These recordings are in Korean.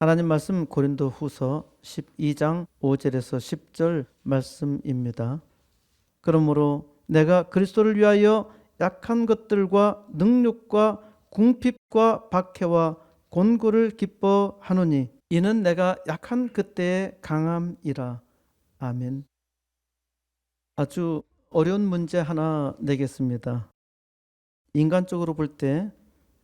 하나님 말씀 고린도후서 12장 5절에서 10절 말씀입니다. 그러므로 내가 그리스도를 위하여 약한 것들과 능력과 궁핍과 박해와 곤고를 기뻐하노니 이는 내가 약한 그때의 강함이라. 아멘. 아주 어려운 문제 하나 내겠습니다. 인간적으로 볼 때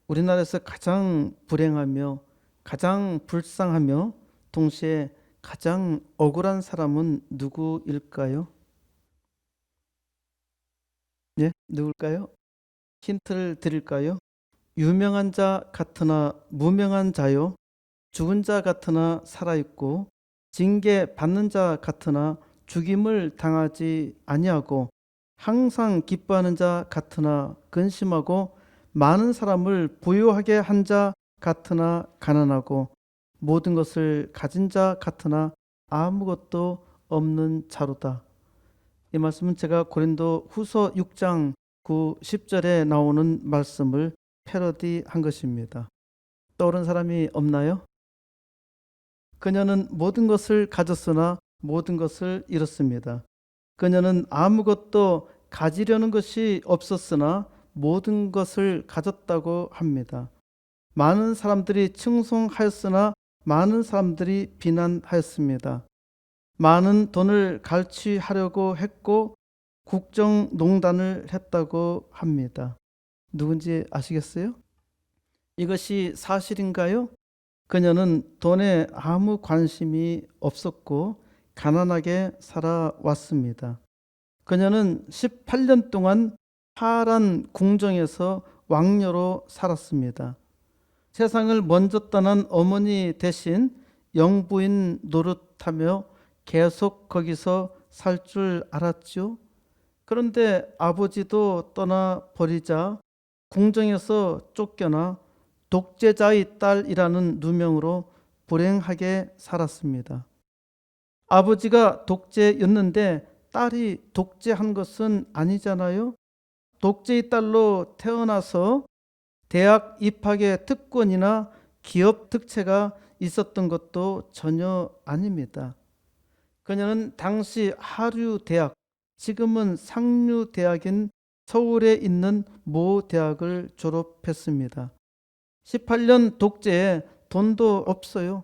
우리나라에서 가장 불행하며 가장 불쌍하며 동시에 가장 억울한 사람은 누구일까요? 예, 누굴까요? 힌트를 드릴까요? 유명한 자 같으나 무명한 자요. 죽은 자 같으나 살아있고 징계 받는 자 같으나 죽임을 당하지 아니하고 항상 기뻐하는 자 같으나 근심하고 많은 사람을 부유하게 한 자 같으나 가난하고 모든 것을 가진 자 같으나 아무것도 없는 자로다. 이 말씀은 제가 고린도 후서 6장 9, 10절에 나오는 말씀을 패러디한 것입니다. 떠오른 사람이 없나요? 그녀는 모든 것을 가졌으나 모든 것을 잃었습니다. 그녀는 아무것도 가지려는 것이 없었으나 모든 것을 가졌다고 합니다. 많은 사람들이 칭송하였으나 많은 사람들이 비난하였습니다. 많은 돈을 갈취하려고 했고 국정농단을 했다고 합니다. 누군지 아시겠어요? 이것이 사실인가요? 그녀는 돈에 아무 관심이 없었고 가난하게 살아왔습니다. 그녀는 18년 동안 파란 궁정에서 왕녀로 살았습니다. 세상을 먼저 떠난 어머니 대신 영부인 노릇하며 계속 거기서 살 줄 알았죠. 그런데 아버지도 떠나버리자 궁정에서 쫓겨나 독재자의 딸이라는 누명으로 불행하게 살았습니다. 아버지가 독재였는데 딸이 독재한 것은 아니잖아요. 독재의 딸로 태어나서 대학 입학의 특권이나 기업 특채가 있었던 것도 전혀 아닙니다. 그녀는 당시 하류대학, 지금은 상류대학인 서울에 있는 모 대학을 졸업했습니다. 18년 독재에 돈도 없어요.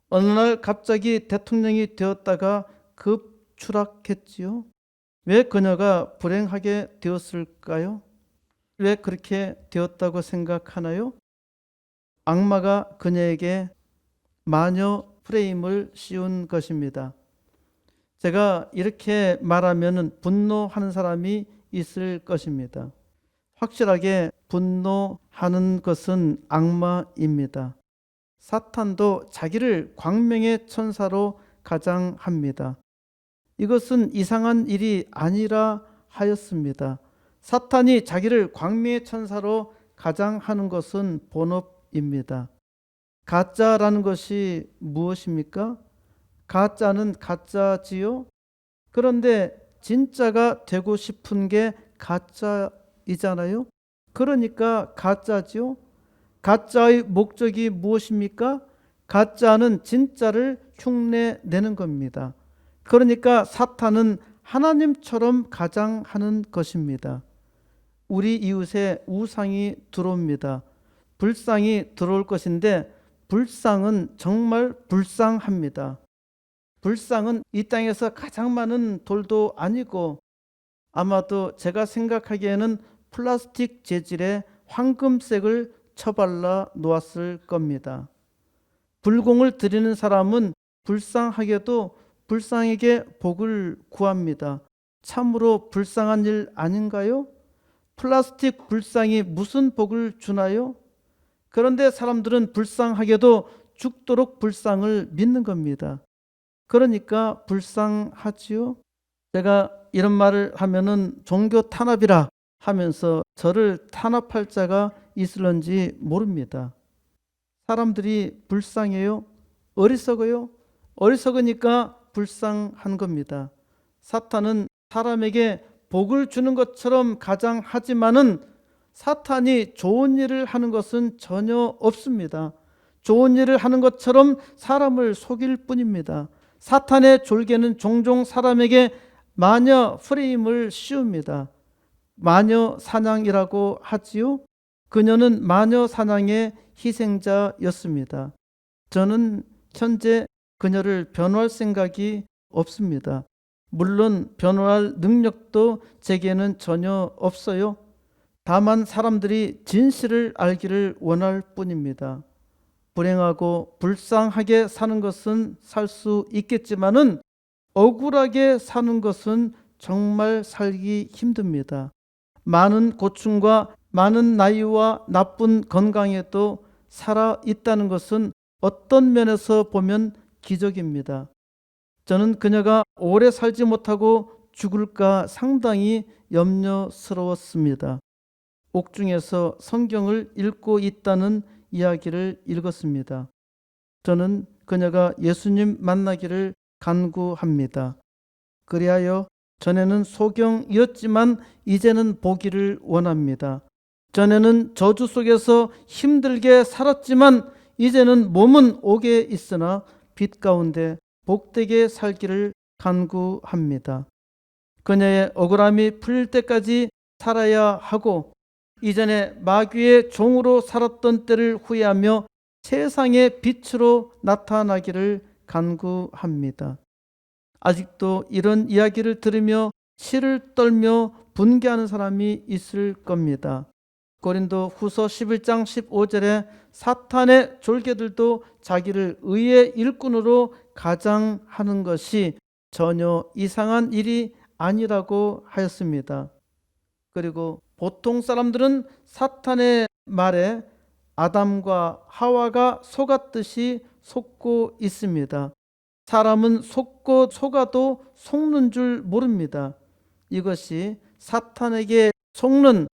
어느 날 갑자기 대통령이 되었다가 급 추락했지요. 왜 그녀가 불행하게 되었을까요? 왜 그렇게 되었다고 생각하나요? 악마가 그녀에게 마녀 프레임을 씌운 것입니다. 제가 이렇게 말하면 분노하는 사람이 있을 것입니다. 확실하게 분노하는 것은 악마입니다. 사탄도 자기를 광명의 천사로 가장합니다. 이것은 이상한 일이 아니라 하였습니다. 사탄이 자기를 광명의 천사로 가장하는 것은 본업입니다. 가짜라는 것이 무엇입니까? 가짜는 가짜지요. 그런데 진짜가 되고 싶은 게 가짜이잖아요. 그러니까 가짜지요. 가짜의 목적이 무엇입니까? 가짜는 진짜를 흉내내는 겁니다. 그러니까 사탄은 하나님처럼 가장하는 것입니다. 우리 이웃에 우상이 들어옵니다. 불상이 들어올 것인데 불상은 정말 불쌍합니다. 불상은 이 땅에서 가장 많은 돌도 아니고 아마도 제가 생각하기에는 플라스틱 재질의 황금색을 처발라 놓았을 겁니다. 불공을 드리는 사람은 불쌍하게도 불쌍에게 복을 구합니다. 참으로 불쌍한 일 아닌가요? 플라스틱 불상이 무슨 복을 주나요? 그런데 사람들은 불쌍하게도 죽도록 불상을 믿는 겁니다. 그러니까 불쌍하지요. 제가 이런 말을 하면은 종교 탄압이라 하면서 저를 탄압할 자가 있을런지 모릅니다. 사람들이 불쌍해요? 어리석어요? 어리석으니까 불쌍한 겁니다. 사탄은 사람에게 복을 주는 것처럼 가장하지만은 사탄이 좋은 일을 하는 것은 전혀 없습니다. 좋은 일을 하는 것처럼 사람을 속일 뿐입니다. 사탄의 졸개는 종종 사람에게 마녀 프레임을 씌웁니다. 마녀 사냥이라고 하지요. 그녀는 마녀 사냥의 희생자였습니다. 저는 현재 그녀를 변호할 생각이 없습니다. 물론 변호할 능력도 제게는 전혀 없어요. 다만 사람들이 진실을 알기를 원할 뿐입니다. 불행하고 불쌍하게 사는 것은 살 수 있겠지만은 억울하게 사는 것은 정말 살기 힘듭니다. 많은 고충과 많은 나이와 나쁜 건강에도 살아 있다는 것은 어떤 면에서 보면 기적입니다. 저는 그녀가 오래 살지 못하고 죽을까 상당히 염려스러웠습니다. 옥중에서 성경을 읽고 있다는 이야기를 읽었습니다. 저는 그녀가 예수님 만나기를 간구합니다. 그리하여 전에는 소경이었지만 이제는 보기를 원합니다. 전에는 저주 속에서 힘들게 살았지만 이제는 몸은 옥에 있으나 빛 가운데 복되게 살기를 간구합니다. 그녀의 억울함이 풀릴 때까지 살아야 하고 이전에 마귀의 종으로 살았던 때를 후회하며 세상의 빛으로 나타나기를 간구합니다. 아직도 이런 이야기를 들으며 치를 떨며 분개하는 사람이 있을 겁니다. 고린도 후서 11장 15절에 사탄의 졸개들도 자기를 의의 일꾼으로 가장하는 것이 전혀 이상한 일이 아니라고 하였습니다. 그리고 보통 사람들은 사탄의 말에 아담과 하와가 속았듯이 속고 있습니다. 사람은 속고 속아도 속는 줄 모릅니다. 이것이 사탄에게 속는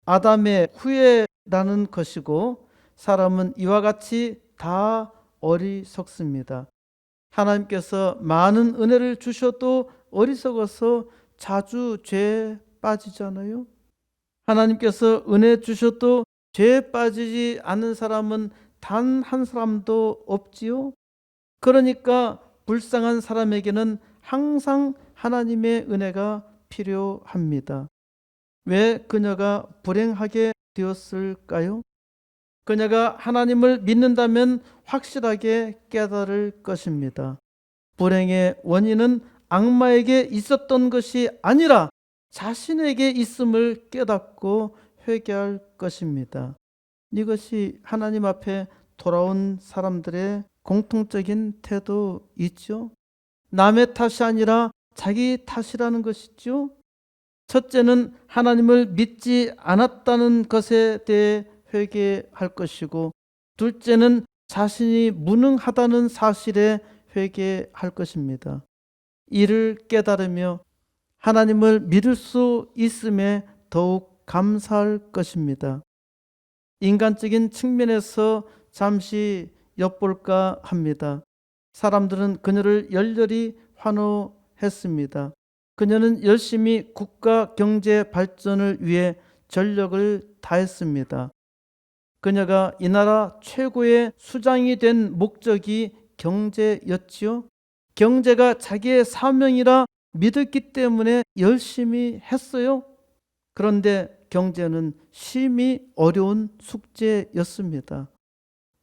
아담의 후회라는 것이고 사람은 이와 같이 다 어리석습니다. 하나님께서 많은 은혜를 주셔도 어리석어서 자주 죄에 빠지잖아요. 하나님께서 은혜 주셔도 죄에 빠지지 않는 사람은 단 한 사람도 없지요. 그러니까 불쌍한 사람에게는 항상 하나님의 은혜가 필요합니다. 왜 그녀가 불행하게 되었을까요? 그녀가 하나님을 믿는다면 확실하게 깨달을 것입니다. 불행의 원인은 악마에게 있었던 것이 아니라 자신에게 있음을 깨닫고 회개할 것입니다. 이것이 하나님 앞에 돌아온 사람들의 공통적인 태도이죠. 남의 탓이 아니라 자기 탓이라는 것이죠. 첫째는 하나님을 믿지 않았다는 것에 대해 회개할 것이고, 둘째는 자신이 무능하다는 사실에 회개할 것입니다. 이를 깨달으며 하나님을 믿을 수 있음에 더욱 감사할 것입니다. 인간적인 측면에서 잠시 엿볼까 합니다. 사람들은 그녀를 열렬히 환호했습니다. 그녀는 열심히 국가 경제 발전을 위해 전력을 다했습니다. 그녀가 이 나라 최고의 수장이 된 목적이 경제였지요. 경제가 자기의 사명이라 믿었기 때문에 열심히 했어요. 그런데 경제는 심히 어려운 숙제였습니다.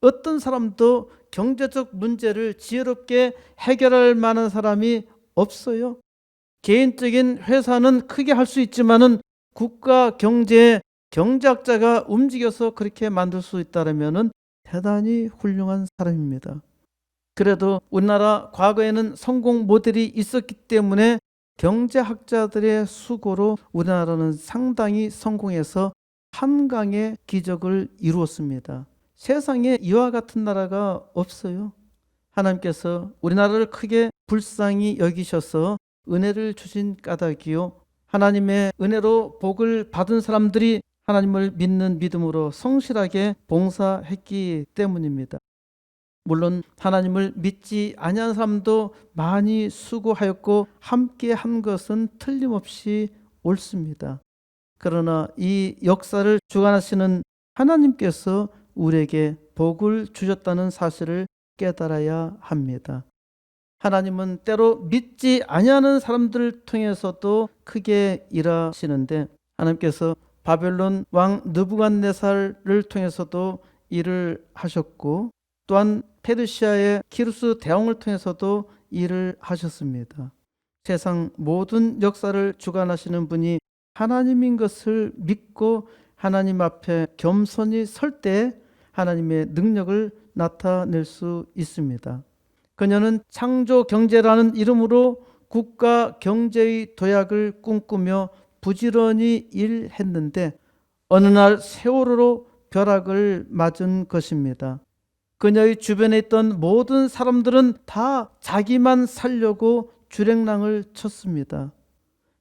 어떤 사람도 경제적 문제를 지혜롭게 해결할 만한 사람이 없어요. 개인적인 회사는 크게 할 수 있지만은 국가 경제에 경제학자가 움직여서 그렇게 만들 수 있다면 대단히 훌륭한 사람입니다. 그래도 우리나라 과거에는 성공 모델이 있었기 때문에 경제학자들의 수고로 우리나라는 상당히 성공해서 한강의 기적을 이루었습니다. 세상에 이와 같은 나라가 없어요. 하나님께서 우리나라를 크게 불쌍히 여기셔서 은혜를 주신 까닭이요, 하나님의 은혜로 복을 받은 사람들이 하나님을 믿는 믿음으로 성실하게 봉사했기 때문입니다. 물론 하나님을 믿지 아니한 사람도 많이 수고하였고 함께 한 것은 틀림없이 옳습니다. 그러나 이 역사를 주관하시는 하나님께서 우리에게 복을 주셨다는 사실을 깨달아야 합니다. 하나님은 때로 믿지 아니하는 사람들을 통해서도 크게 일하시는데, 하나님께서 바벨론 왕 느부갓네살을 통해서도 일을 하셨고, 또한 페르시아의 키루스 대왕을 통해서도 일을 하셨습니다. 세상 모든 역사를 주관하시는 분이 하나님인 것을 믿고 하나님 앞에 겸손히 설 때 하나님의 능력을 나타낼 수 있습니다. 그녀는 창조 경제라는 이름으로 국가 경제의 도약을 꿈꾸며 부지런히 일했는데 어느 날 세월호로 벼락을 맞은 것입니다. 그녀의 주변에 있던 모든 사람들은 다 자기만 살려고 주랭랑을 쳤습니다.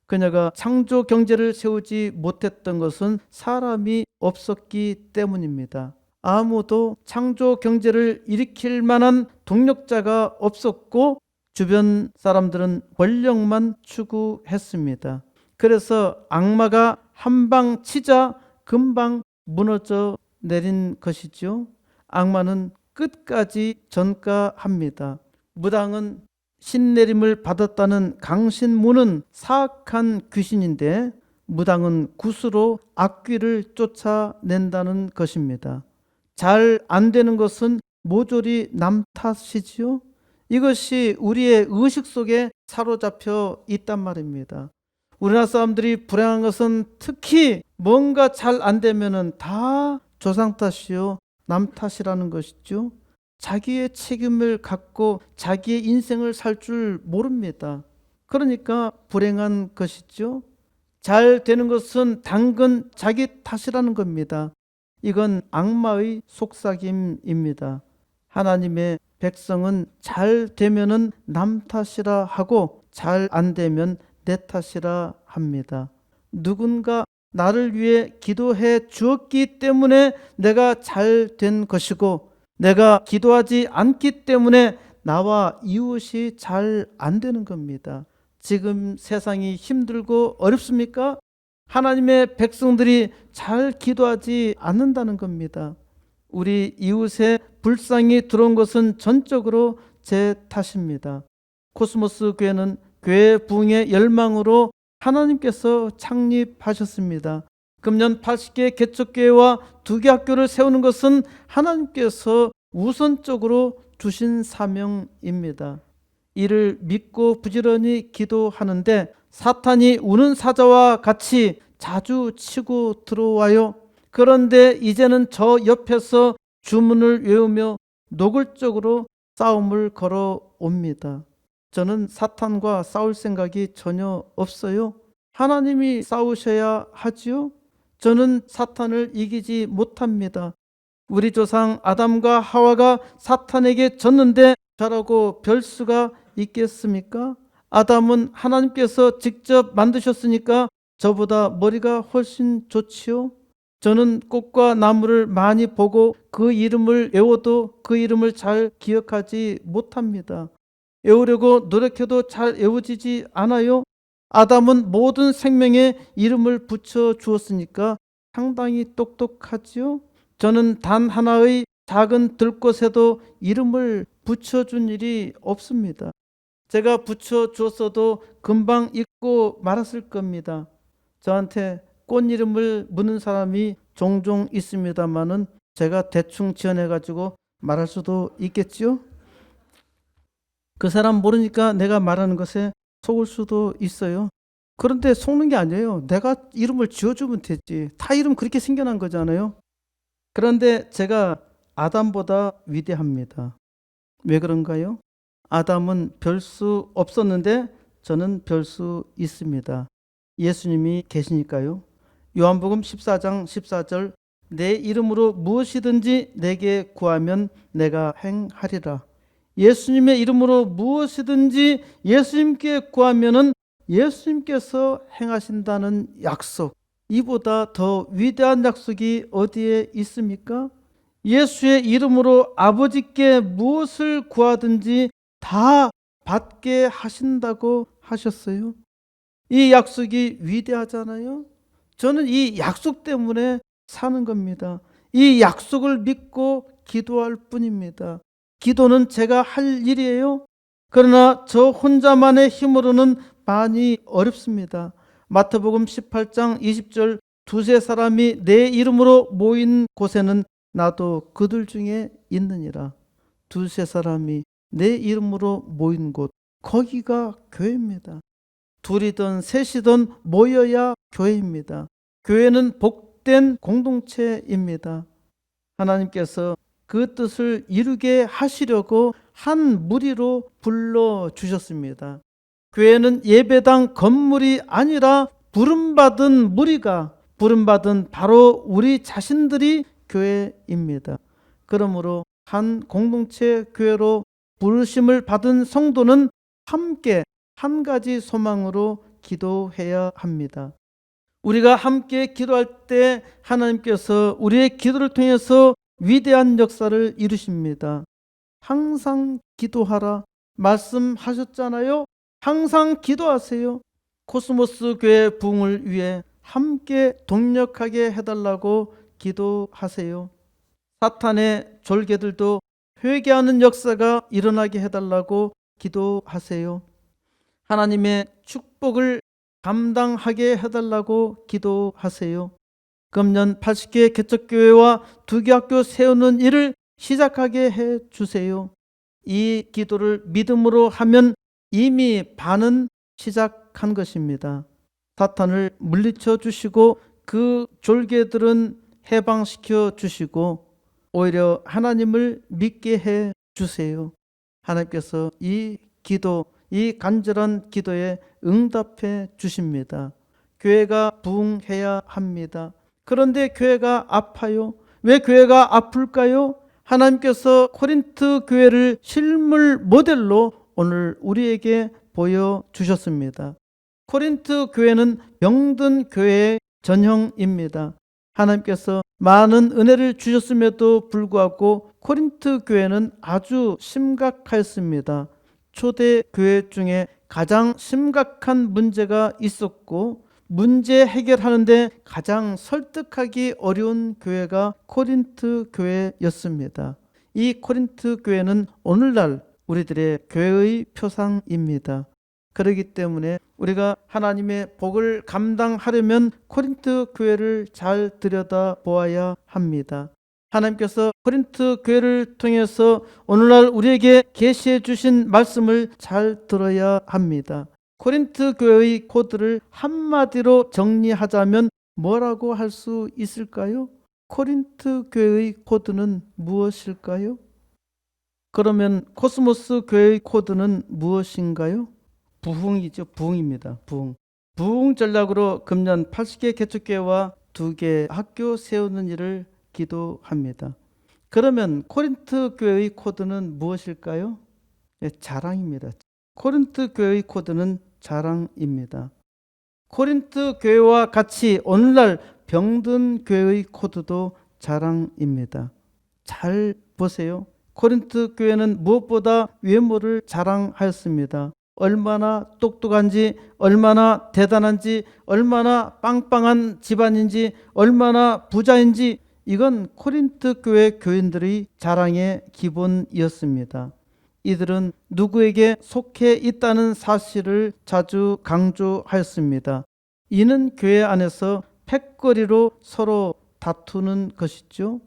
그녀가 창조 경제를 세우지 못했던 것은 사람이 없었기 때문입니다. 아무도 창조 경제를 일으킬 만한 동력자가 없었고 주변 사람들은 권력만 추구했습니다. 그래서 악마가 한 방 치자 금방 무너져 내린 것이죠. 악마는 끝까지 전가합니다. 무당은 신내림을 받았다는 강신무는 사악한 귀신인데 무당은 굿으로 악귀를 쫓아낸다는 것입니다. 잘 안 되는 것은 모조리 남 탓이지요. 이것이 우리의 의식 속에 사로잡혀 있단 말입니다. 우리나라 사람들이 불행한 것은 특히 뭔가 잘 안 되면은 다 조상 탓이요, 남 탓이라는 것이죠. 자기의 책임을 갖고 자기의 인생을 살 줄 모릅니다. 그러니까 불행한 것이죠. 잘 되는 것은 당근 자기 탓이라는 겁니다. 이건 악마의 속삭임입니다. 하나님의 백성은 잘 되면은 남 탓이라 하고 잘 안 되면 내 탓이라 합니다. 누군가 나를 위해 기도해 주었기 때문에 내가 잘 된 것이고 내가 기도하지 않기 때문에 나와 이웃이 잘 안 되는 겁니다. 지금 세상이 힘들고 어렵습니까? 하나님의 백성들이 잘 기도하지 않는다는 겁니다. 우리 이웃의 불상이 들어온 것은 전적으로 제 탓입니다. 코스모스 교회는 교회 부흥의 열망으로 하나님께서 창립하셨습니다. 금년 80개 개척교회와 2개 학교를 세우는 것은 하나님께서 우선적으로 주신 사명입니다. 이를 믿고 부지런히 기도하는데 사탄이 우는 사자와 같이 자주 치고 들어와요. 그런데 이제는 저 옆에서 주문을 외우며 노골적으로 싸움을 걸어옵니다. 저는 사탄과 싸울 생각이 전혀 없어요. 하나님이 싸우셔야 하지요. 저는 사탄을 이기지 못합니다. 우리 조상 아담과 하와가 사탄에게 졌는데 저라고 별 수가 있겠습니까? 아담은 하나님께서 직접 만드셨으니까 저보다 머리가 훨씬 좋지요. 저는 꽃과 나무를 많이 보고 그 이름을 외워도 그 이름을 잘 기억하지 못합니다. 외우려고 노력해도 잘 외워지지 않아요. 아담은 모든 생명에 이름을 붙여 주었으니까 상당히 똑똑하지요. 저는 단 하나의 작은 들꽃에도 이름을 붙여준 일이 없습니다. 제가 붙여주었어도 금방 잊고 말았을 겁니다. 저한테 꽃 이름을 묻는 사람이 종종 있습니다만은 제가 대충 지어내가지고 말할 수도 있겠지요. 그 사람 모르니까 내가 말하는 것에 속을 수도 있어요. 그런데 속는 게 아니에요. 내가 이름을 지어주면 되지. 다 이름 그렇게 생겨난 거잖아요. 그런데 제가 아담보다 위대합니다. 왜 그런가요? 아담은 별 수 없었는데 저는 별 수 있습니다. 예수님이 계시니까요. 요한복음 14장 14절 내 이름으로 무엇이든지 내게 구하면 내가 행하리라. 예수님의 이름으로 무엇이든지 예수님께 구하면은 예수님께서 행하신다는 약속, 이보다 더 위대한 약속이 어디에 있습니까? 예수의 이름으로 아버지께 무엇을 구하든지 다 받게 하신다고 하셨어요. 이 약속이 위대하잖아요. 저는 이 약속 때문에 사는 겁니다. 이 약속을 믿고 기도할 뿐입니다. 기도는 제가 할 일이에요. 그러나 저 혼자만의 힘으로는 많이 어렵습니다. 마태복음 18장 20절 두세 사람이 내 이름으로 모인 곳에는 나도 그들 중에 있느니라. 두세 사람이 내 이름으로 모인 곳, 거기가 교회입니다. 둘이든 셋이든 모여야 교회입니다. 교회는 복된 공동체입니다. 하나님께서 그 뜻을 이루게 하시려고 한 무리로 불러주셨습니다. 교회는 예배당 건물이 아니라 부름받은 무리가, 부름받은 바로 우리 자신들이 교회입니다. 그러므로 한 공동체 교회로 부르심을 받은 성도는 함께 한 가지 소망으로 기도해야 합니다. 우리가 함께 기도할 때 하나님께서 우리의 기도를 통해서 위대한 역사를 이루십니다. 항상 기도하라 말씀하셨잖아요. 항상 기도하세요. 코스모스 교회 부흥을 위해 함께 동력하게 해달라고 기도하세요. 사탄의 졸개들도 회개하는 역사가 일어나게 해달라고 기도하세요. 하나님의 축복을 감당하게 해달라고 기도하세요. 금년 80개 개척교회와 2개 학교 세우는 일을 시작하게 해주세요. 이 기도를 믿음으로 하면 이미 반은 시작한 것입니다. 사탄을 물리쳐 주시고 그 졸개들은 해방시켜 주시고 오히려 하나님을 믿게 해 주세요. 하나님께서 이 기도, 이 간절한 기도에 응답해 주십니다. 교회가 부흥해야 합니다. 그런데 교회가 아파요. 왜 교회가 아플까요? 하나님께서 코린트 교회를 실물 모델로 오늘 우리에게 보여주셨습니다. 코린트 교회는 병든 교회의 전형입니다. 하나님께서 많은 은혜를 주셨음에도 불구하고 코린트 교회는 아주 심각했습니다. 초대 교회 중에 가장 심각한 문제가 있었고 문제 해결하는데 가장 설득하기 어려운 교회가 코린트 교회였습니다. 이 코린트 교회는 오늘날 우리들의 교회의 표상입니다. 그렇기 때문에 우리가 하나님의 복을 감당하려면 코린트 교회를 잘 들여다보아야 합니다. 하나님께서 코린트 교회를 통해서 오늘날 우리에게 계시해 주신 말씀을 잘 들어야 합니다. 코린트 교회의 코드를 한마디로 정리하자면 뭐라고 할 수 있을까요? 코린트 교회의 코드는 무엇일까요? 그러면 코스모스 교회의 코드는 무엇인가요? 부흥이죠. 부흥입니다. 부흥. 부흥 전략으로 금년 80개 개척교회와 2개 학교 세우는 일을 기도합니다. 그러면 코린트 교회의 코드는 무엇일까요? 네, 자랑입니다. 코린트 교회의 코드는 자랑입니다. 코린트 교회와 같이 오늘날 병든 교회의 코드도 자랑입니다. 잘 보세요. 코린트 교회는 무엇보다 외모를 자랑하였습니다. 얼마나 똑똑한지, 얼마나 대단한지, 얼마나 빵빵한 집안인지, 얼마나 부자인지, 이건 코린트 교회 교인들의 자랑의 기본이었습니다. 이들은 누구에게 속해 있다는 사실을 자주 강조하였습니다. 이는 교회 안에서 팩거리로 서로 다투는 것이죠.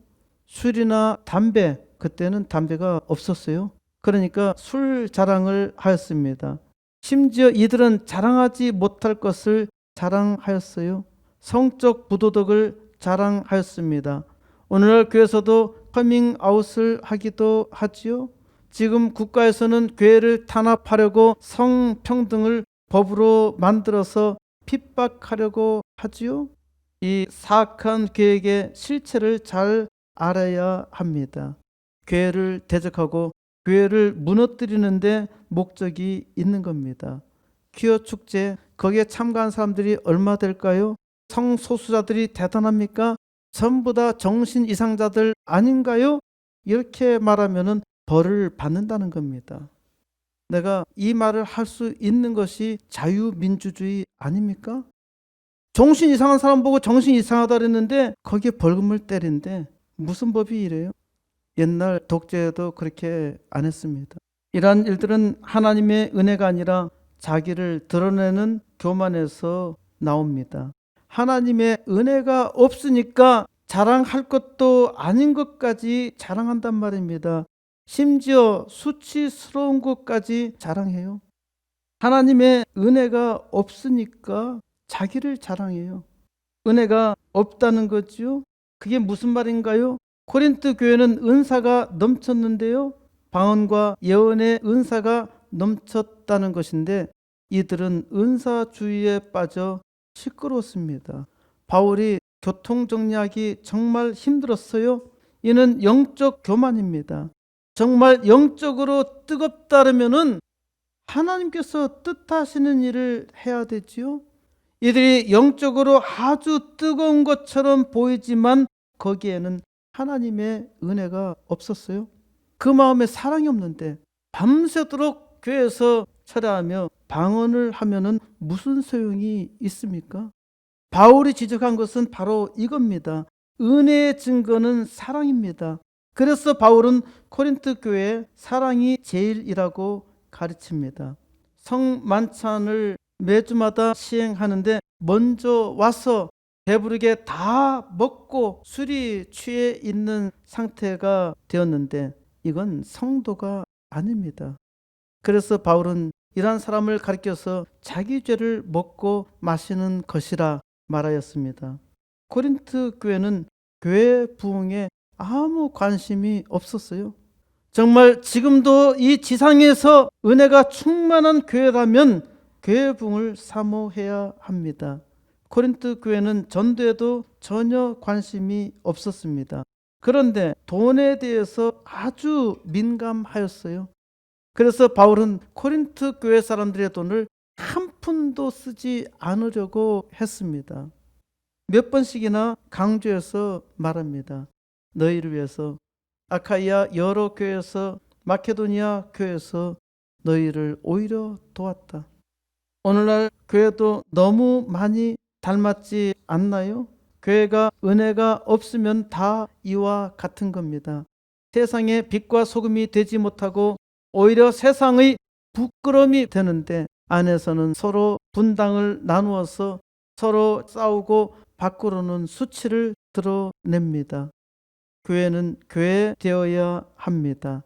술이나 담배, 그때는 담배가 없었어요. 그러니까 술 자랑을 하였습니다. 심지어 이들은 자랑하지 못할 것을 자랑하였어요. 성적 부도덕을 자랑하였습니다. 오늘날 교회에서도 커밍아웃을 하기도 하지요. 지금 국가에서는 교회를 탄압하려고 성평등을 법으로 만들어서 핍박하려고 하지요. 이 사악한 계획의 실체를 잘 알아야 합니다. 교회를 대적하고 교회를 무너뜨리는데 목적이 있는 겁니다. 퀴어 축제, 거기에 참가한 사람들이 얼마 될까요? 성소수자들이 대단합니까? 전부 다 정신 이상자들 아닌가요? 이렇게 말하면은 벌을 받는다는 겁니다. 내가 이 말을 할 수 있는 것이 자유민주주의 아닙니까? 정신 이상한 사람 보고 정신 이상하다 그랬는데 거기에 벌금을 때린대. 무슨 법이 이래요? 옛날 독재도 그렇게 안 했습니다. 이러한 일들은 하나님의 은혜가 아니라 자기를 드러내는 교만에서 나옵니다. 하나님의 은혜가 없으니까 자랑할 것도 아닌 것까지 자랑한단 말입니다. 심지어 수치스러운 것까지 자랑해요. 하나님의 은혜가 없으니까 자기를 자랑해요. 은혜가 없다는 거죠. 그게 무슨 말인가요? 코린트 교회는 은사가 넘쳤는데요. 방언과 예언의 은사가 넘쳤다는 것인데 이들은 은사주의에 빠져 시끄러웠습니다. 바울이 교통정리하기 정말 힘들었어요. 이는 영적 교만입니다. 정말 영적으로 뜨겁다면은 하나님께서 뜻하시는 일을 해야 되지요. 이들이 영적으로 아주 뜨거운 것처럼 보이지만 거기에는 하나님의 은혜가 없었어요. 그 마음에 사랑이 없는데 밤새도록 교회에서 철야하며 방언을 하면은 무슨 소용이 있습니까? 바울이 지적한 것은 바로 이겁니다. 은혜의 증거는 사랑입니다. 그래서 바울은 코린트 교회에 사랑이 제일이라고 가르칩니다. 성만찬을 매주마다 시행하는데 먼저 와서 배부르게 다 먹고 술이 취해 있는 상태가 되었는데 이건 성도가 아닙니다. 그래서 바울은 이러한 사람을 가리켜서 자기 죄를 먹고 마시는 것이라 말하였습니다. 코린트 교회는 교회 부흥에 아무 관심이 없었어요. 정말 지금도 이 지상에서 은혜가 충만한 교회라면 교회 부흥을 사모해야 합니다. 코린트 교회는 전도에도 전혀 관심이 없었습니다. 그런데 돈에 대해서 아주 민감하였어요. 그래서 바울은 코린트 교회 사람들의 돈을 한 푼도 쓰지 않으려고 했습니다. 몇 번씩이나 강조해서 말합니다. 너희를 위해서 아카이아 여러 교회에서 마케도니아 교회에서 너희를 오히려 도왔다. 오늘날 교회도 너무 많이 닮았지 않나요? 교회가 은혜가 없으면 다 이와 같은 겁니다. 세상의 빛과 소금이 되지 못하고 오히려 세상의 부끄러움이 되는데 안에서는 서로 분당을 나누어서 서로 싸우고 밖으로는 수치를 드러냅니다. 교회는 교회 되어야 합니다.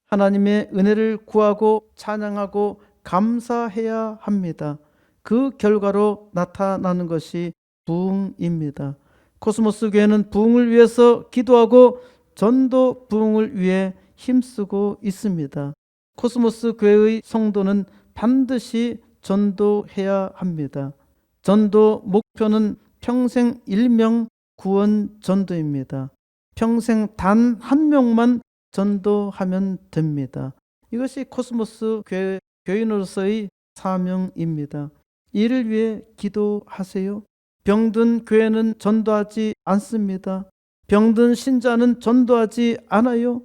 하나님의 은혜를 구하고 찬양하고 감사해야 합니다. 그 결과로 나타나는 것이 부흥입니다. 코스모스 교회는 부흥을 위해서 기도하고 전도 부흥을 위해 힘쓰고 있습니다. 코스모스 교회의 성도는 반드시 전도해야 합니다. 전도 목표는 평생 1명 구원 전도입니다. 평생 단 한 명만 전도하면 됩니다. 이것이 코스모스 교회 교인으로서의 사명입니다. 이를 위해 기도하세요. 병든 교회는 전도하지 않습니다. 병든 신자는 전도하지 않아요.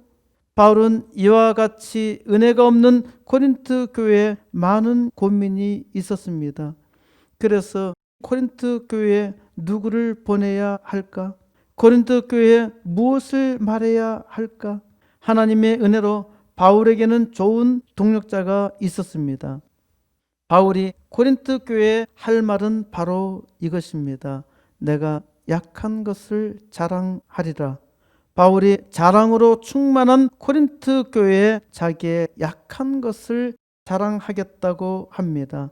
바울은 이와 같이 은혜가 없는 코린트 교회에 많은 고민이 있었습니다. 그래서 코린트 교회에 누구를 보내야 할까? 코린트 교회에 무엇을 말해야 할까? 하나님의 은혜로 바울에게는 좋은 동력자가 있었습니다. 바울이 코린트 교회에 할 말은 바로 이것입니다. 내가 약한 것을 자랑하리라. 바울이 자랑으로 충만한 코린트 교회에 자기의 약한 것을 자랑하겠다고 합니다.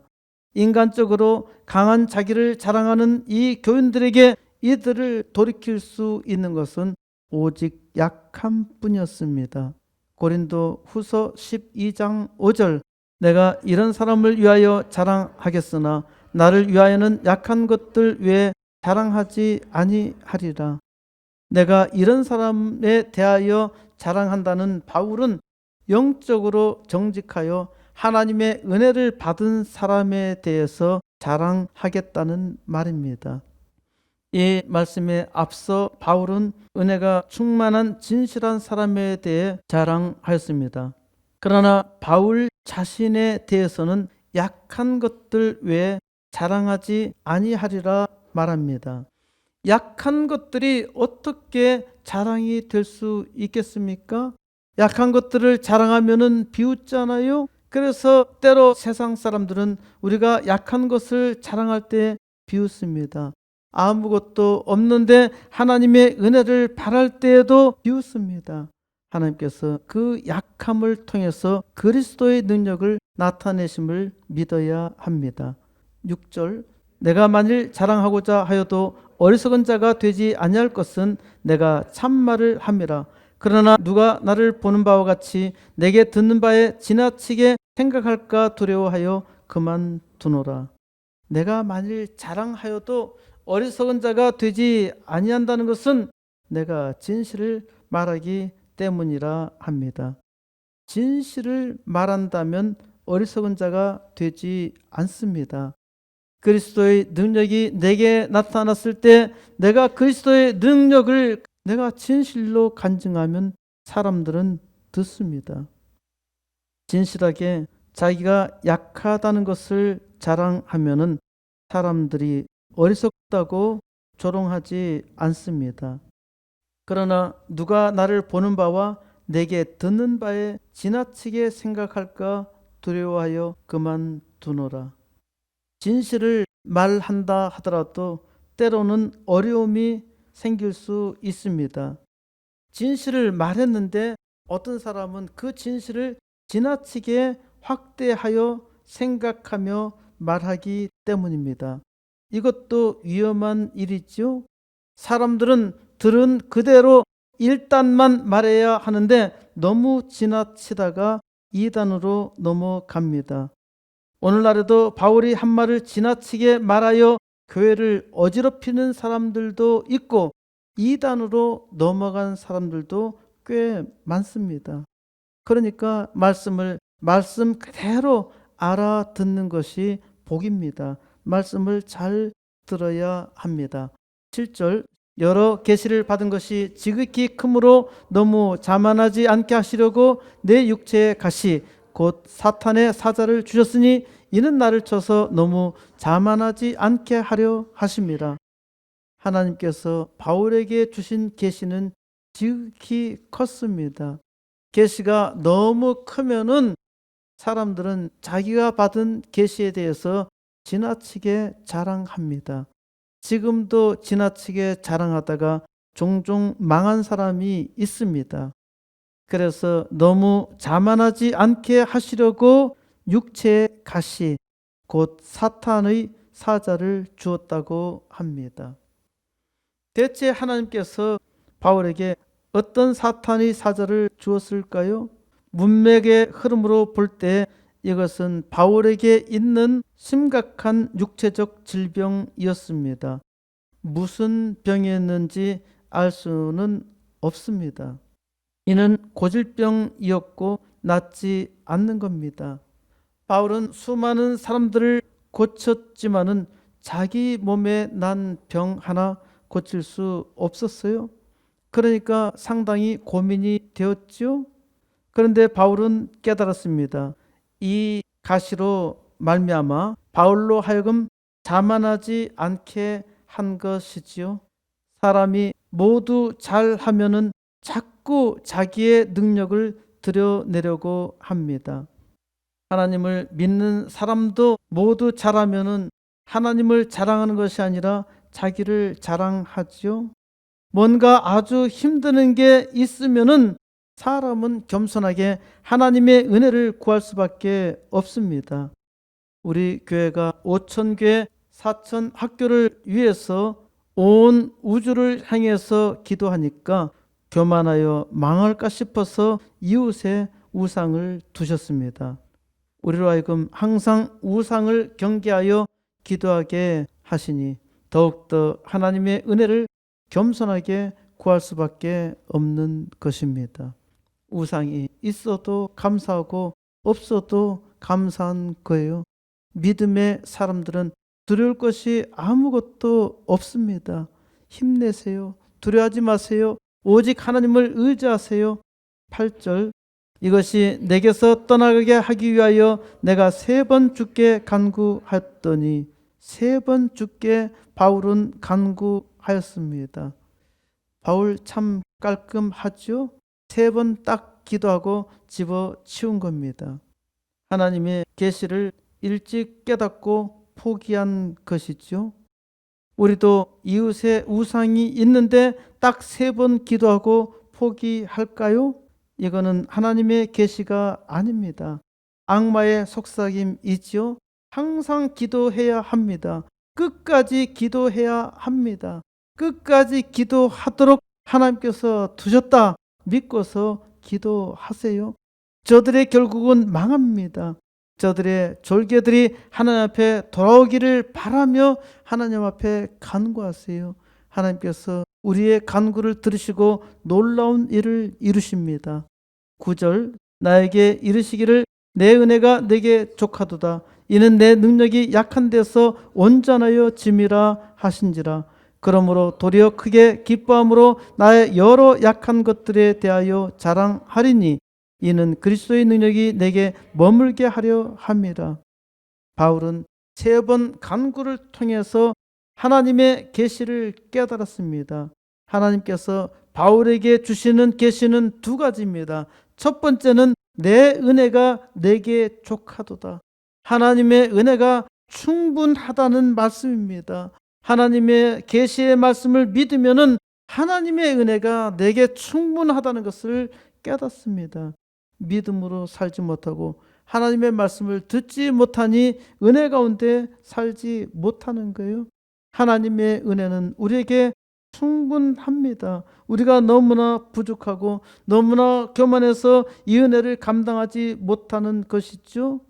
인간적으로 강한 자기를 자랑하는 이 교인들에게 이들을 돌이킬 수 있는 것은 오직 약함 뿐이었습니다. 고린도 후서 12장 5절 내가 이런 사람을 위하여 자랑하겠으나 나를 위하여는 약한 것들 외에 자랑하지 아니하리라. 내가 이런 사람에 대하여 자랑한다는 바울은 영적으로 정직하여 하나님의 은혜를 받은 사람에 대해서 자랑하겠다는 말입니다. 이 말씀에 앞서 바울은 은혜가 충만한 진실한 사람에 대해 자랑하였습니다. 그러나 바울 자신에 대해서는 약한 것들 외에 자랑하지 아니하리라 말합니다. 약한 것들이 어떻게 자랑이 될 수 있겠습니까? 약한 것들을 자랑하면은 비웃잖아요. 그래서 때로 세상 사람들은 우리가 약한 것을 자랑할 때 비웃습니다. 아무것도 없는데 하나님의 은혜를 바랄 때에도 비웃습니다. 하나님께서 그 약함을 통해서 그리스도의 능력을 나타내심을 믿어야 합니다. 6절, 내가 만일 자랑하고자 하여도 어리석은 자가 되지 아니할 것은 내가 참말을 함이라. 그러나 누가 나를 보는 바와 같이 내게 듣는 바에 지나치게 생각할까 두려워하여 그만두노라. 내가 만일 자랑하여도 어리석은 자가 되지 아니한다는 것은 내가 진실을 말하기 때문이라 합니다. 진실을 말한다면 어리석은 자가 되지 않습니다. 그리스도의 능력이 내게 나타났을 때 내가 그리스도의 능력을 내가 진실로 간증하면 사람들은 듣습니다. 진실하게 자기가 약하다는 것을 자랑하면은 사람들이 어리석다고 조롱하지 않습니다. 그러나 누가 나를 보는 바와 내게 듣는 바에 지나치게 생각할까 두려워하여 그만두노라. 진실을 말한다 하더라도 때로는 어려움이 생길 수 있습니다. 진실을 말했는데 어떤 사람은 그 진실을 지나치게 확대하여 생각하며 말하기 때문입니다. 이것도 위험한 일이죠. 사람들은 들은 그대로 1단만 말해야 하는데 너무 지나치다가 2단으로 넘어갑니다. 오늘날에도 바울이 한 말을 지나치게 말하여 교회를 어지럽히는 사람들도 있고 2단으로 넘어간 사람들도 꽤 많습니다. 그러니까 말씀 그대로 알아듣는 것이 복입니다. 말씀을 잘 들어야 합니다. 7절, 여러 계시를 받은 것이 지극히 크므로 너무 자만하지 않게 하시려고 내 육체에 가시 곧 사탄의 사자를 주셨으니 이는 나를 쳐서 너무 자만하지 않게 하려 하심이라. 하나님께서 바울에게 주신 계시는 지극히 컸습니다. 계시가 너무 크면은 사람들은 자기가 받은 계시에 대해서 지나치게 자랑합니다. 지금도 지나치게 자랑하다가 종종 망한 사람이 있습니다. 그래서 너무 자만하지 않게 하시려고 육체의 가시 곧 사탄의 사자를 주었다고 합니다. 대체 하나님께서 바울에게 어떤 사탄의 사자를 주었을까요? 문맥의 흐름으로 볼 때 이것은 바울에게 있는 심각한 육체적 질병이었습니다. 무슨 병이었는지 알 수는 없습니다. 이는 고질병이었고 낫지 않는 겁니다. 바울은 수많은 사람들을 고쳤지만은 자기 몸에 난 병 하나 고칠 수 없었어요. 그러니까 상당히 고민이 되었죠. 그런데 바울은 깨달았습니다. 이 가시로 말미암아 바울로 하여금 자만하지 않게 한 것이지요. 사람이 모두 잘하면은 자꾸 자기의 능력을 드러내려고 합니다. 하나님을 믿는 사람도 모두 잘하면은 하나님을 자랑하는 것이 아니라 자기를 자랑하지요. 뭔가 아주 힘드는 게 있으면은 사람은 겸손하게 하나님의 은혜를 구할 수밖에 없습니다. 우리 교회가 5,000개 4,000 학교를 위해서 온 우주를 향해서 기도하니까 교만하여 망할까 싶어서 이웃에 우상을 두셨습니다. 우리로 하여금 항상 우상을 경계하여 기도하게 하시니 더욱더 하나님의 은혜를 겸손하게 구할 수밖에 없는 것입니다. 우상이 있어도 감사하고 없어도 감사한 거예요. 믿음의 사람들은 두려울 것이 아무것도 없습니다. 힘내세요. 두려워하지 마세요. 오직 하나님을 의지하세요. 8절, 이것이 내게서 떠나가게 하기 위하여 내가 3번 주께 간구하였더니 3번 주께 바울은 간구하였습니다. 기뻐하였습니다. 바울 참 깔끔하죠? 3번 딱 기도하고 집어치운 겁니다. 하나님의 계시를 일찍 깨닫고 포기한 것이죠. 우리도 이웃의 우상이 있는데 딱 3번 기도하고 포기할까요? 이거는 하나님의 계시가 아닙니다. 악마의 속삭임이지요. 항상 기도해야 합니다. 끝까지 기도해야 합니다. 끝까지 기도하도록 하나님께서 두셨다 믿고서 기도하세요. 저들의 결국은 망합니다. 저들의 졸개들이 하나님 앞에 돌아오기를 바라며 하나님 앞에 간구하세요. 하나님께서 우리의 간구를 들으시고 놀라운 일을 이루십니다. 9절 나에게 이르시기를 내 은혜가 내게 족하도다. 이는 내 능력이 약한 데서 온전하여 짐이라 하신지라. 그러므로 도리어 크게 기뻐함으로 나의 여러 약한 것들에 대하여 자랑하리니 이는 그리스도의 능력이 내게 머물게 하려 함이라. 바울은 3번 간구를 통해서 하나님의 계시를 깨달았습니다. 하나님께서 바울에게 주시는 계시는 2가지입니다. 첫 번째는 내 은혜가 내게 족하도다. 하나님의 은혜가 충분하다는 말씀입니다. 하나님의 계시의 말씀을 믿으면은 하나님의 은혜가 내게 충분하다는 것을 깨닫습니다. 믿음으로 살지 못하고 하나님의 말씀을 듣지 못하니 은혜 가운데 살지 못하는 거예요. 하나님의 은혜는 우리에게 충분합니다. 우리가 너무나 부족하고 너무나 교만해서 이 은혜를 감당하지 못하는 것이죠.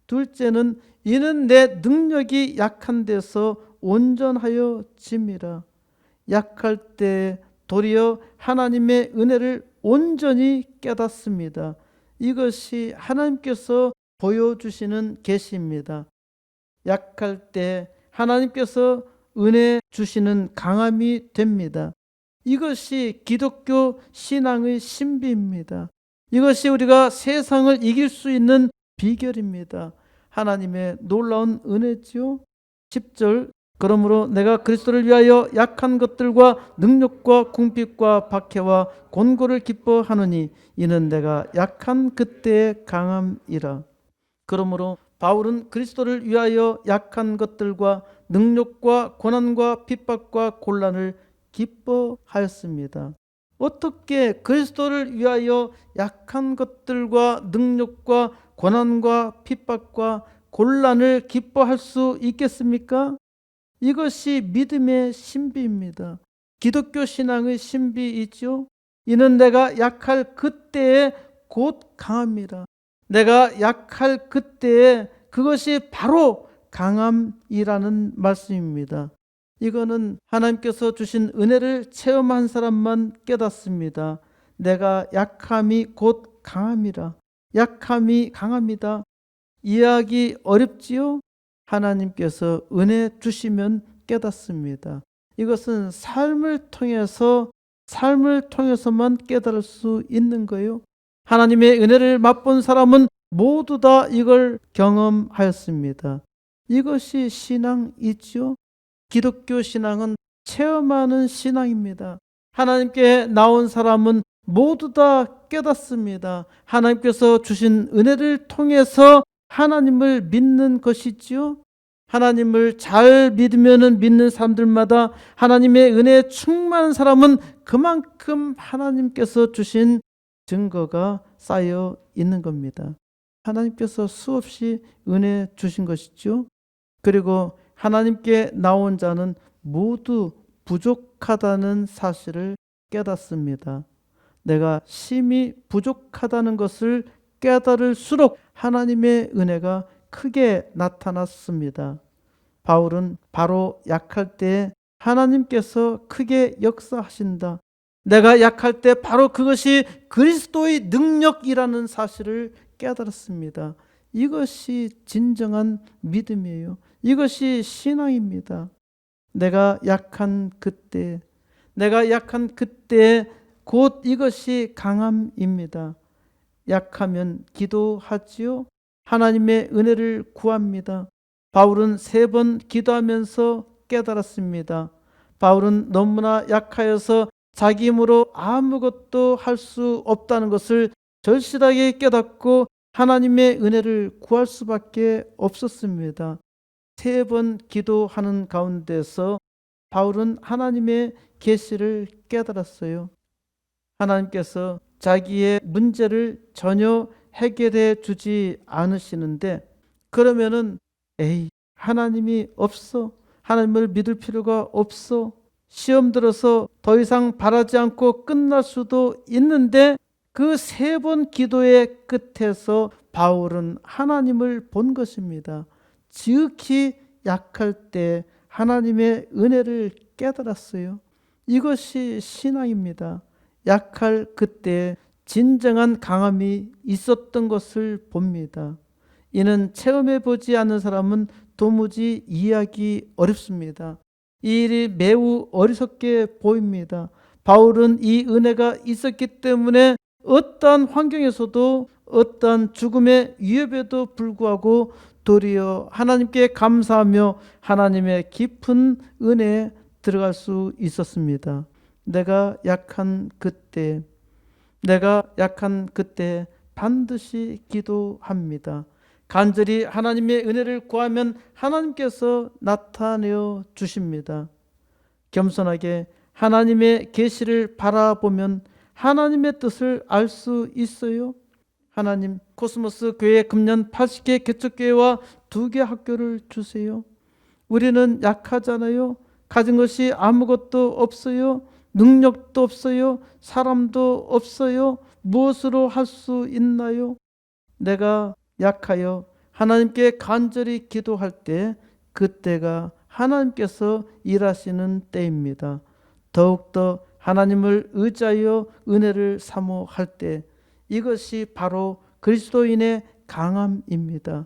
둘째는 이는 내 능력이 약한 데서 온전하여 짐이라. 약할 때 도리어 하나님의 은혜를 온전히 깨닫습니다. 이것이 하나님께서 보여주시는 계시입니다. 약할 때 하나님께서 은혜 주시는 강함이 됩니다. 이것이 기독교 신앙의 신비입니다. 이것이 우리가 세상을 이길 수 있는 비결입니다. 하나님의 놀라운 은혜지요. 10절 그러므로 내가 그리스도를 위하여 약한 것들과 능력과 궁핍과 박해와 곤고를 기뻐하노니 이는 내가 약한 그때의 강함이라. 그러므로 바울은 그리스도를 위하여 약한 것들과 능력과 고난과 핍박과 곤란을 기뻐하였습니다. 어떻게 그리스도를 위하여 약한 것들과 능력과 고난과 핍박과 곤란을 기뻐할 수 있겠습니까? 이것이 믿음의 신비입니다. 기독교 신앙의 신비이죠. 이는 내가 약할 그때에 곧 강함이라. 내가 약할 그때에 그것이 바로 강함이라는 말씀입니다. 이거는 하나님께서 주신 은혜를 체험한 사람만 깨닫습니다. 내가 약함이 곧 강함이라. 약함이 강합니다. 이해하기 어렵지요? 하나님께서 은혜 주시면 깨닫습니다. 이것은 삶을 통해서만 깨달을 수 있는 거예요. 하나님의 은혜를 맛본 사람은 모두 다 이걸 경험하였습니다. 이것이 신앙이죠. 기독교 신앙은 체험하는 신앙입니다. 하나님께 나온 사람은 모두 다 깨닫습니다. 하나님께서 주신 은혜를 통해서 하나님을 믿는 것이지요. 하나님을 잘 믿으면 믿는 사람들마다 하나님의 은혜에 충만한 사람은 그만큼 하나님께서 주신 증거가 쌓여 있는 겁니다. 하나님께서 수없이 은혜 주신 것이죠. 그리고 하나님께 나온 자는 모두 부족하다는 사실을 깨닫습니다. 내가 심히 부족하다는 것을 깨달을수록 하나님의 은혜가 크게 나타났습니다. 바울은 바로 약할 때 하나님께서 크게 역사하신다. 내가 약할 때 바로 그것이 그리스도의 능력이라는 사실을 깨달았습니다. 이것이 진정한 믿음이에요. 이것이 신앙입니다. 내가 약한 그때 곧 이것이 강함입니다. 약하면 기도하지요. 하나님의 은혜를 구합니다. 바울은 3번 기도하면서 깨달았습니다. 바울은 너무나 약하여서 자기 힘으로 아무것도 할 수 없다는 것을 절실하게 깨닫고 하나님의 은혜를 구할 수밖에 없었습니다. 3번 기도하는 가운데서 바울은 하나님의 계시를 깨달았어요. 하나님께서 자기의 문제를 전혀 해결해 주지 않으시는데, 그러면은 에이, 하나님이 없어, 하나님을 믿을 필요가 없어, 시험 들어서 더 이상 바라지 않고 끝날 수도 있는데, 그 3번 기도의 끝에서 바울은 하나님을 본 것입니다. 지극히 약할 때 하나님의 은혜를 깨달았어요. 이것이 신앙입니다. 약할 그때 진정한 강함이 있었던 것을 봅니다. 이는 체험해 보지 않는 사람은 도무지 이해하기 어렵습니다. 이 일이 매우 어리석게 보입니다. 바울은 이 은혜가 있었기 때문에 어떠한 환경에서도, 어떠한 죽음의 위협에도 불구하고 도리어 하나님께 감사하며 하나님의 깊은 은혜에 들어갈 수 있었습니다. 내가 약한 그때 반드시 기도합니다. 간절히 하나님의 은혜를 구하면 하나님께서 나타내어 주십니다. 겸손하게 하나님의 계시를 바라보면 하나님의 뜻을 알 수 있어요. 하나님, 코스모스 교회 금년 80개 개척교회와 2개 학교를 주세요. 우리는 약하잖아요. 가진 것이 아무것도 없어요. 능력도 없어요. 사람도 없어요. 무엇으로 할 수 있나요? 내가 약하여 하나님께 간절히 기도할 때, 그때가 하나님께서 일하시는 때입니다. 더욱더 하나님을 의지하여 은혜를 사모할 때, 이것이 바로 그리스도인의 강함입니다.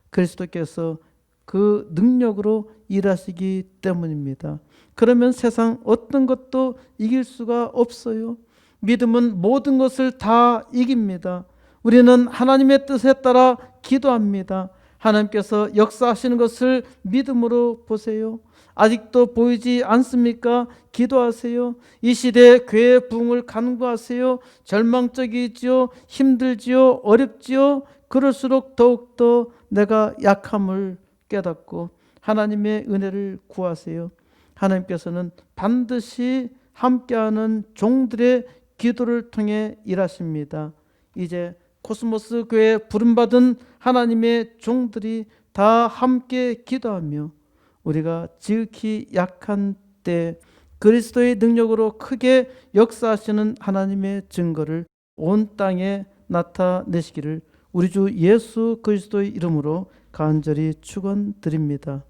그리스도께서 그 능력으로 일하시기 때문입니다. 그러면 세상 어떤 것도 이길 수가 없어요. 믿음은 모든 것을 다 이깁니다. 우리는 하나님의 뜻에 따라 기도합니다. 하나님께서 역사하시는 것을 믿음으로 보세요. 아직도 보이지 않습니까? 기도하세요. 이 시대의 교회 부흥을 간구하세요. 절망적이지요, 힘들지요, 어렵지요. 그럴수록 더욱더 내가 약함을 깨닫고 하나님의 은혜를 구하세요. 하나님께서는 반드시 함께하는 종들의 기도를 통해 일하십니다. 이제 코스모스 교회에 부름받은 하나님의 종들이 다 함께 기도하며 우리가 지극히 약한 때 그리스도의 능력으로 크게 역사하시는 하나님의 증거를 온 땅에 나타내시기를 우리 주 예수 그리스도의 이름으로 간절히 축원드립니다.